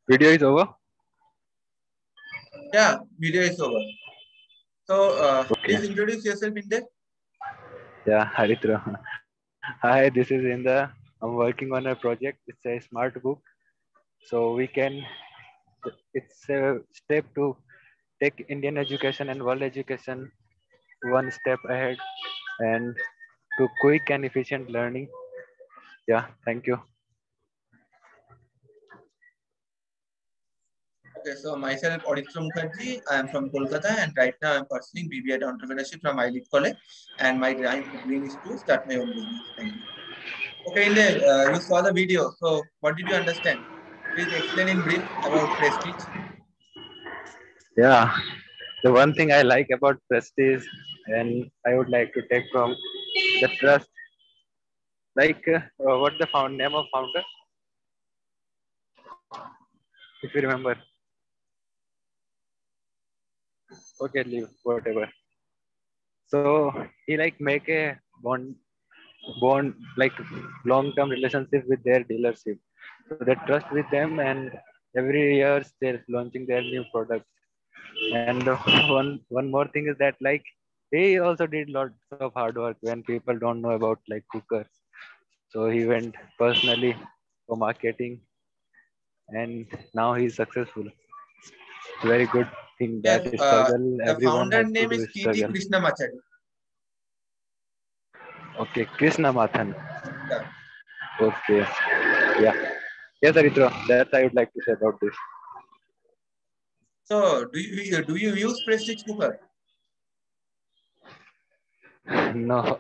Video is over. Yeah, video is over. So, Okay. please introduce yourself in there. Yeah, Haritra. Hi, this is Indra. I'm working on a project. It's a smart book. So we can, it's a step to take Indian education and world education one step ahead and to quick and efficient learning. Yeah, thank you. Okay, so myself, Aditya Mukherjee. I am from Kolkata, and right now I'm pursuing BBA at Entrepreneurship from ILIT College. And my dream is to start my own business. Thank you. Okay, in there, you saw the video. So, what did you understand? Please explain in brief about Prestige. Yeah, the one thing I like about Prestige and I would like to take from the trust, like what the name of founder, if you remember. Okay, leave whatever. So he like make a bond like long term relationship with their dealership. So they trust with them, and every year they're launching their new products. And one more thing is that like he also did lots of hard work when people don't know about like cookers. So he went personally for marketing, and now he's successful. It's a very good thing Yes, that struggle the everyone founder has to name do is is T.T. struggle. Krishnamachari. Okay, Krishna Mathan. Yeah. Okay, yeah. Yes, Aritra, that's I would like to say about this. So, do you use Prestige cooker? No,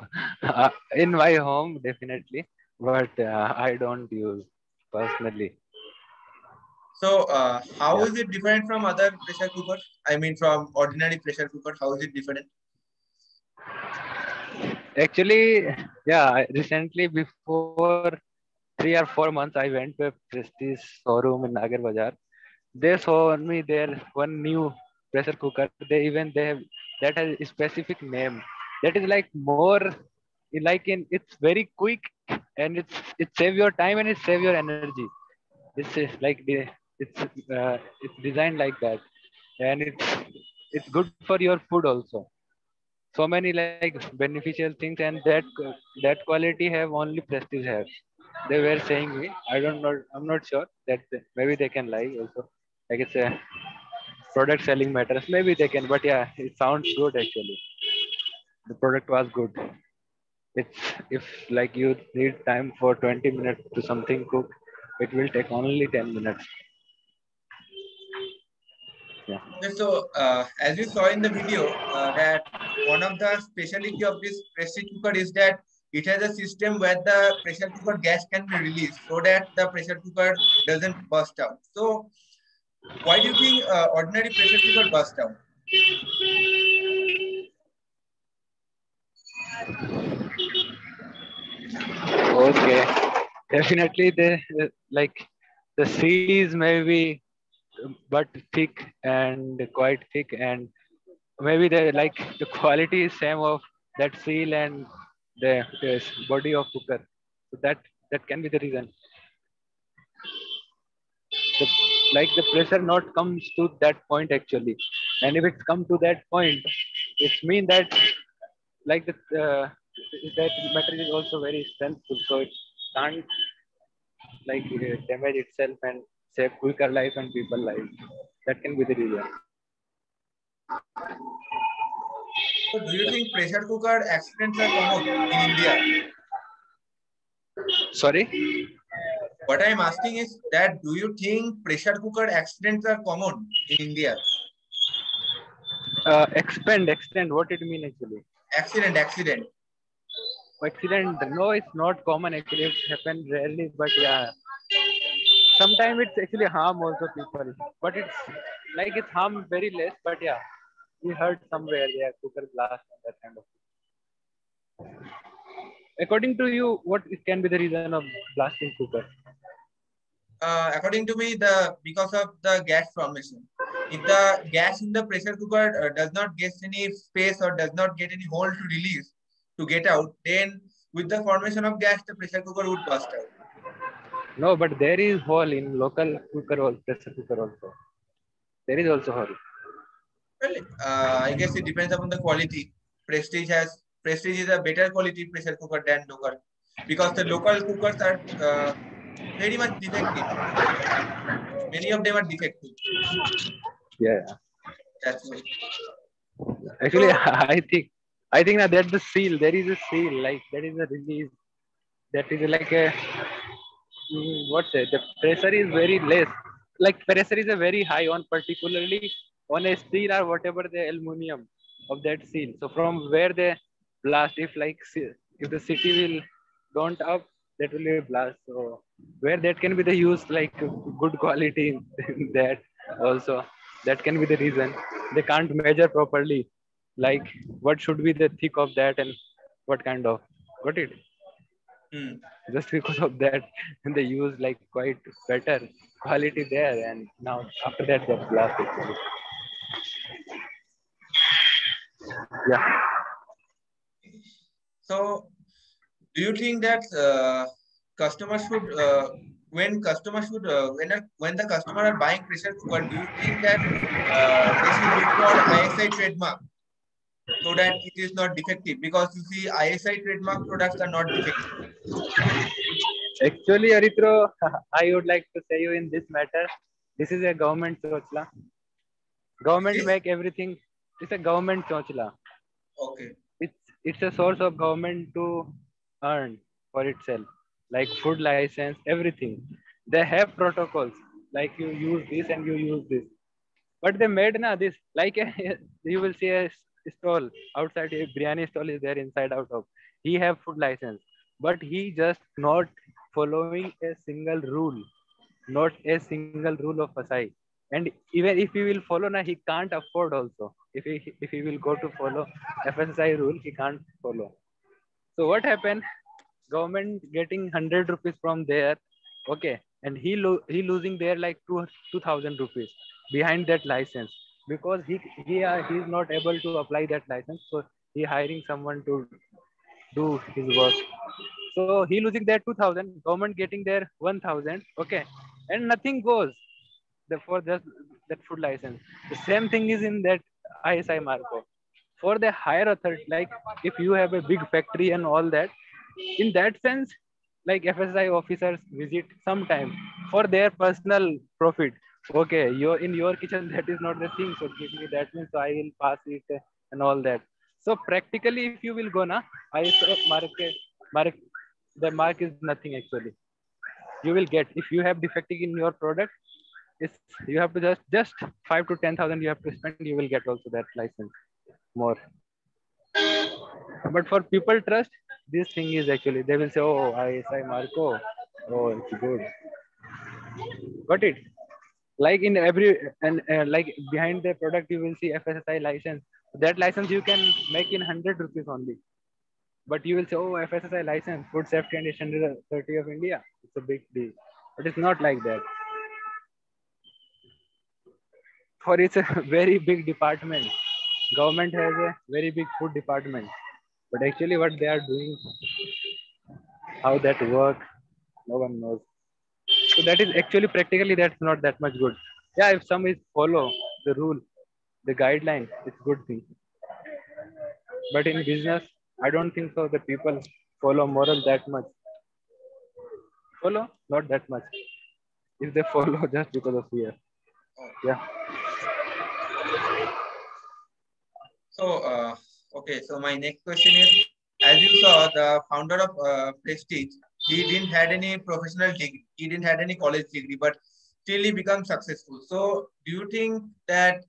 in my home definitely, but I don't use personally. So, how Yeah, is it different from other pressure cookers? I mean, from ordinary pressure cooker, how is it different? actually, yeah. Recently, before 3 or 4 months, I went to a Prestige showroom in Nagar Bazaar. They showed me there one new pressure cooker. They have that has a specific name. That is like more like in it's very quick and it save your time and it save your energy. It's like it's it's designed like that, and it's good for your food also. So many like beneficial things, and that quality have only Prestige have. They were saying me. I don't know. I'm not sure that maybe they can lie also. Like it's a product selling matters. Maybe they can, but yeah, it sounds good actually. The product was good. It's if like you need time for 20 minutes to something cook, it will take only 10 minutes. Yeah. Okay, so as you saw in the video, that one of the specialty of this pressure cooker is that it has a system where the pressure cooker gas can be released so that the pressure cooker doesn't burst out. So, why do you think ordinary pressure cooker burst out? Okay. Definitely, like the series maybe, but thick and quite thick, and maybe the like the quality is same of that seal and the body of cooker. So that can be the reason. The like the pressure not comes to that point actually, and if it's come to that point, it's mean that like that material is also very strengthful, so it can't like damage itself and save quicker life and people life. That can be the reason. So, do you think pressure cooker accidents are common in India? Sorry. What I am asking is that do you think pressure cooker accidents are common in India? Extend what it mean actually. Accident. Accident, no, it's not common actually. It happens rarely, but yeah, sometimes it's actually harm also people, but it's like it's harm very less, but yeah, we heard somewhere yeah cooker blast and that kind of thing. According to you, what it can be the reason of blasting cooker? According to me, the because of the gas formation. If the gas in the pressure cooker does not get any space or does not get any hole to release to get out, then with the formation of gas, the pressure cooker would burst out. No, but there is hole in local cooker also, pressure cooker also. There is also hole. Well, I guess it depends upon the quality. Prestige is a better quality pressure cooker than local, because the local cookers are very much defective. Many of them are defective. Yeah. That's why. Actually, So, I think that the seal. There is a seal. Like there is a release. That is like a what say? The pressure is very less. Like pressure is a very high on particularly on a steel or whatever the aluminum of that seal. So from where they blast, if like if the city will don't up, that will be blast. So where that can be the use like good quality in that also. That can be the reason they can't measure properly. Like what should be the thick of that and what kind of got it hmm. just because of that they use like quite better quality there and now after that they blast actually. Yeah. So, do you think that customers should when the customer are buying pressure cooker, do you think that they should look for ISI trademark so that it is not defective? Because you see, ISI trademark products are not defective. Actually, Aritro, I would like to say you in this matter, this is a government chochla. It Government is make everything. It's a government chochla. okay. It's a source of government to earn for itself, like food license, everything. They have protocols like you use this and you use this. But they made na this like a, you will see a stall outside. A biryani stall is there inside out of. He have food license, but he just not following a single rule, not a single rule of Fasai. And even if he will follow na, he can't afford also. If he will go to follow FSI rule, he can't follow. So what happened? Government getting 100 rupees from there, okay, and he losing there like 2,000 rupees behind that license because he's not able to apply that license. So he hiring someone to do his work. So he losing there 2,000, government getting there 1,000, okay, and nothing goes for just that food license. The same thing is in that ISI Marco. For the higher authority, like if you have a big factory and all that, in that sense, like FSI officers visit sometime for their personal profit. Okay, in your kitchen that is not the thing, so give me that means so I will pass it and all that. So practically, if you will go na, ISO mark the mark is nothing actually. You will get if you have defective in your product, it's you have to just 5 to 10,000 you have to spend. You will get also that license more. But for people trust, this thing is actually they will say, oh, ISI Marco, oh, it's good. Got it? Like in every and like behind the product you will see FSSI license. That license you can make in 100 rupees only. But you will say, oh, FSSI license, Food Safety and Standard Authority of India. It's a big deal. But it's not like that. For it's a very big department. Government has a very big food department. But actually what they are doing, how that work, no one knows. So that is actually practically that's not that much good. Yeah, if some is follow the rule, the guideline, it's good thing. But in business, I don't think so. The people follow moral that much. Follow not that much. If they follow just because of fear, yeah, So, okay. So my next question is, as you saw, the founder of Prestige, he didn't had any professional degree, he didn't had any college degree, but still he become successful. So, do you think that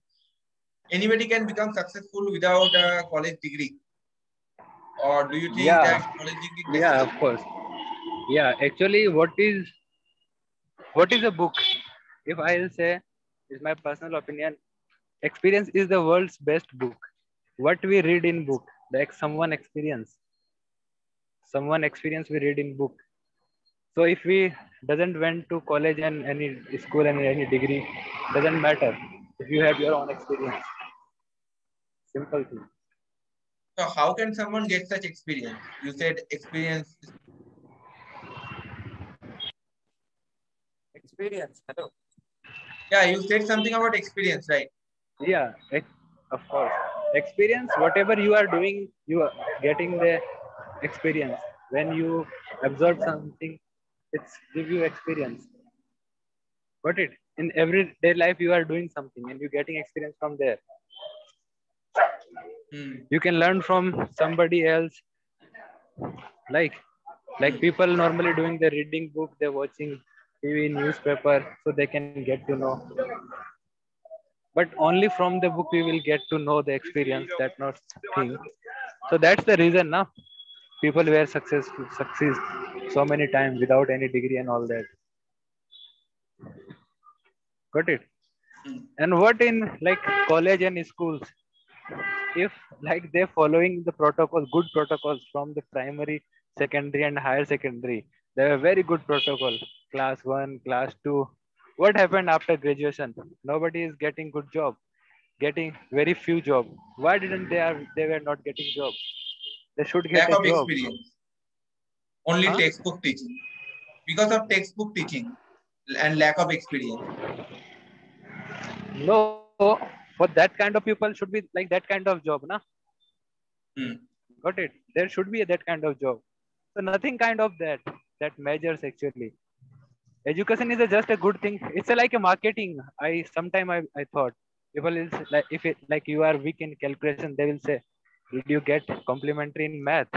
anybody can become successful without a college degree, or do you think yeah, that college degree is yeah, of necessary? course, yeah. Actually, what is a book? If I'll say, is my personal opinion. Experience is the world's best book. What we read in book, like someone experience we read in book. So if we doesn't went to college and any school and any degree, doesn't matter if you have your own experience. Simple thing. So, how can someone get such experience? You said experience. experience. Hello. Yeah, you said something about experience, right? Yeah, of course. Experience, whatever you are doing, you are getting the experience. When you observe something, it's give you experience. Got it? In everyday life, you are doing something and you're getting experience from there. Hmm. You can learn from somebody else. Like Hmm. people normally doing the reading book, they're watching TV, newspaper, so they can get to know. But only from the book we will get to know the experience, that not thing. So that's the reason now people were successful succeed so many times without any degree and all that. Got it? Hmm. And what in like college and schools, if like they're following the protocol, good protocols from the primary, secondary and higher secondary, they were very good protocol. Class 1, class 2, what happened after graduation? Nobody is getting good job, getting very few job. Why didn't they were not getting job? They should get Lack a of job. experience. Only Huh? textbook teaching. Because of textbook teaching and lack of experience. No, for that kind of people should be like that kind of job, na? Hmm. Got it? There should be that kind of job. So nothing kind of that measures actually. Education is just a good thing. It's like a marketing. I thought people is like, if it like you are weak in calculation, they will say, did you get complimentary in math?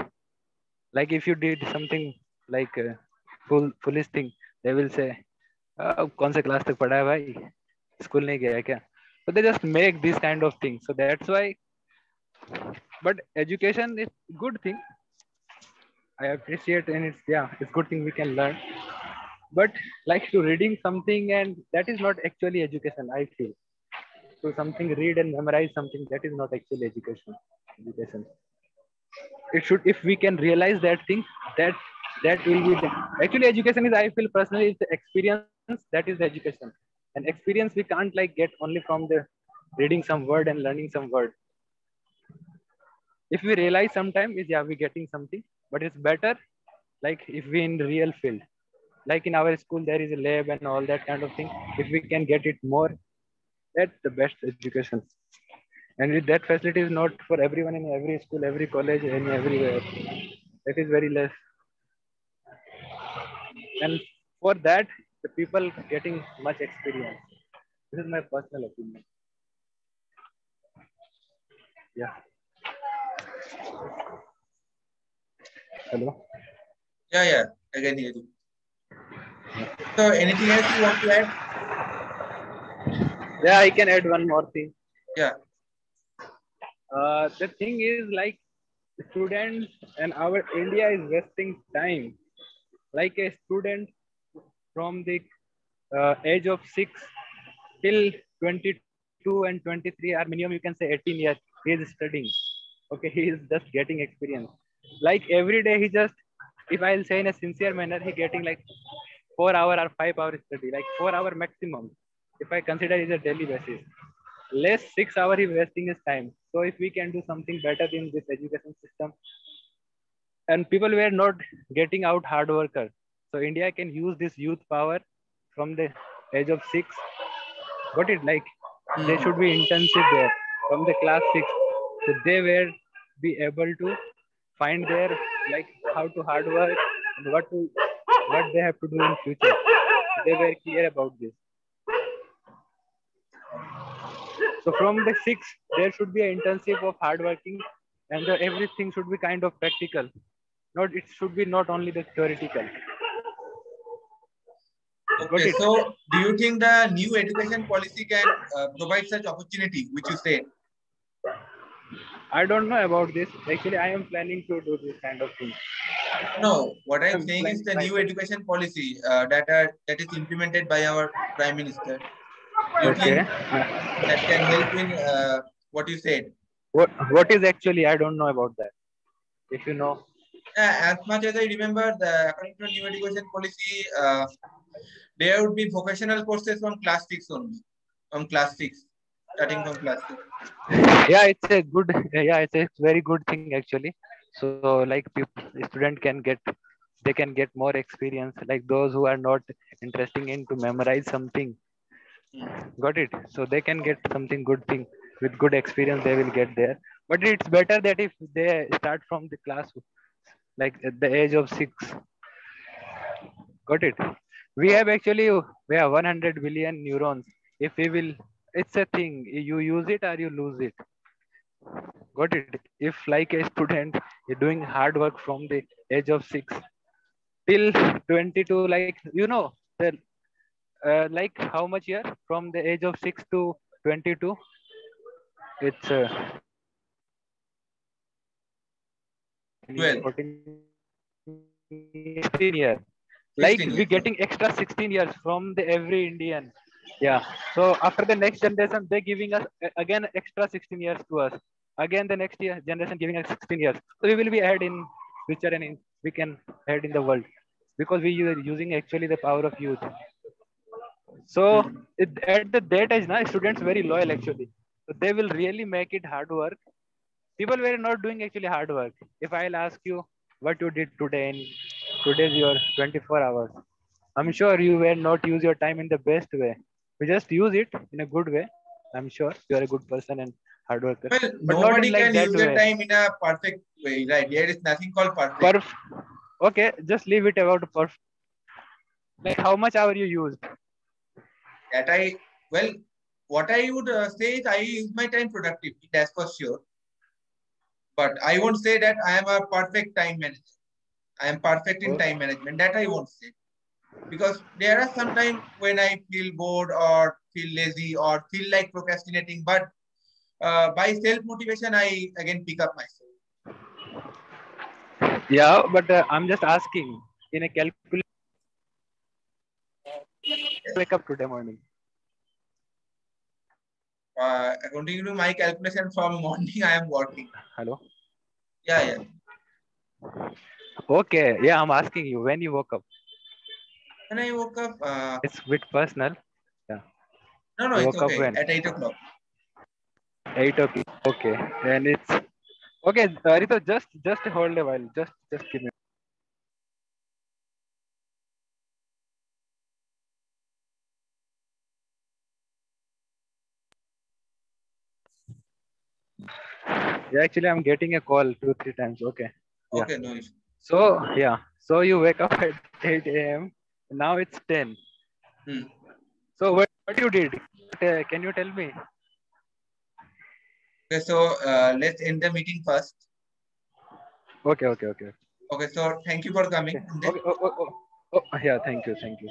Like if you did something like foolish thing, they will say, कौन से class तक पढ़ा है भाई, school नहीं गया है क्या? So they just make this kind of thing. So that's why. But education is good thing. I appreciate, and it's good thing we can learn. But like to reading something, and that is not actually education, I feel. So something read and memorize something, that is not actually education. It should, if we can realize that thing, that that will be actually education is, I feel personally, it's the experience, that is the education. And experience we can't like get only from the reading some word and learning some word. If we realize sometime is, yeah, we getting something, but it's better like if we in real field, like in our school there is a lab and all that kind of thing. If we can get it more, that's the best education. And that facility is not for everyone in every school, every college, and everywhere. That is very less. And for that, the people getting much experience. This is my personal opinion. Yeah. Hello. Yeah, yeah. I can hear you. So anything else you want to add? Yeah, I can add one more thing. Yeah. The thing is like students and our India is wasting time. Like a student from the age of 6 till 22 and 23, or minimum you can say 18 years, he is studying. Okay, he is just getting experience. Like every day he just, if I'll say in a sincere manner, he getting like 4 hour or 5 hour study, like 4 hour maximum. If I consider is a daily basis, less 6 hour he wasting his time. So if we can do something better in this education system, and people were not getting out hard workers, so India can use this youth power from the age of 6. Got it? Like they Hmm. should be intensive there from the class 6. So they were be able to find their like how to hard work and what they have to do in future. They were clear about this. So from the 6, there should be an intensive of hard working, and everything should be kind of practical. Not it should be not only the theoretical. Got Okay. it? So do you think the new education policy can provide such opportunity, which you said? I don't know about this. Actually, I am planning to do this kind of thing. No. What I'm I'm saying is planning the new myself. education policy that is implemented by our Prime Minister. Do you Okay. think that can help in what you said? What is actually, I don't know about that. If you know. As much as I remember, according to new education policy, there would be vocational courses from class 6 only. From class 6, starting from class 6. Yeah, it's a good, yeah, it's a very good thing actually. So like people, student can get they can get more experience. Like those who are not interested in to memorize something, got it? So they can get something good thing with good experience. They will get there. But it's better that if they start from the class, like at the age of 6. Got it? We Oh, have actually we have 100 billion neurons. If we will, it's a thing. You use it or you lose it. Got it? If like a student is doing hard work from the age of 6 till 22, like the like how much year from the age of 6 to 22? It's 12, 14, 16 years. Like 16 we years. getting extra 16 years from the every Indian. Yeah. So after the next generation, they giving us again extra 16 years to us. Again the next year generation giving us 16 years. So we will be ahead in future and we can ahead in the world because we are using actually the power of youth. So Hmm. at that age, now students very loyal actually. So they will really make it hard work. People were not doing actually hard work. If I'll ask you what you did today in today's your 24 hours, I'm sure you will not use your time in the best way. You just use it in a good way. I'm sure you are a good person and hard worker, Well, but not in nobody like can that use their way. time in a perfect way, right? There is nothing called perfect. Perf. Okay, just leave it about perf. Like how much hour you used. That I, well, what I would say is I use my time productively, that's for sure. But I won't say that I am a perfect time manager. I am perfect in time Okay. management. That I won't say. Because there are some time when I feel bored or feel lazy or feel like procrastinating. But by self motivation, I again pick up myself. Yeah, but I'm just asking in a calculation. Yes. Wake up today morning. According to my calculation, from morning I am working. Hello. Yeah, yeah. Okay. Yeah, I'm asking you when you woke up. When I woke up, It's a bit personal. Yeah. no, no, You it's woke up okay. when? At 8 o'clock. 8 o'clock. Okay. And it's okay. Rito, just hold a while. Just give me. Yeah, actually, I'm getting a call 2 3 times. Okay. Yeah. Okay, no issue. So yeah. So you wake up at 8 a.m. Now it's 10. Hmm. So what you did? Can you tell me? Okay, so let's end the meeting first. Okay. Okay. Okay. Okay, so thank you for coming. Okay. And then Okay. Oh, yeah. Thank you. Thank you.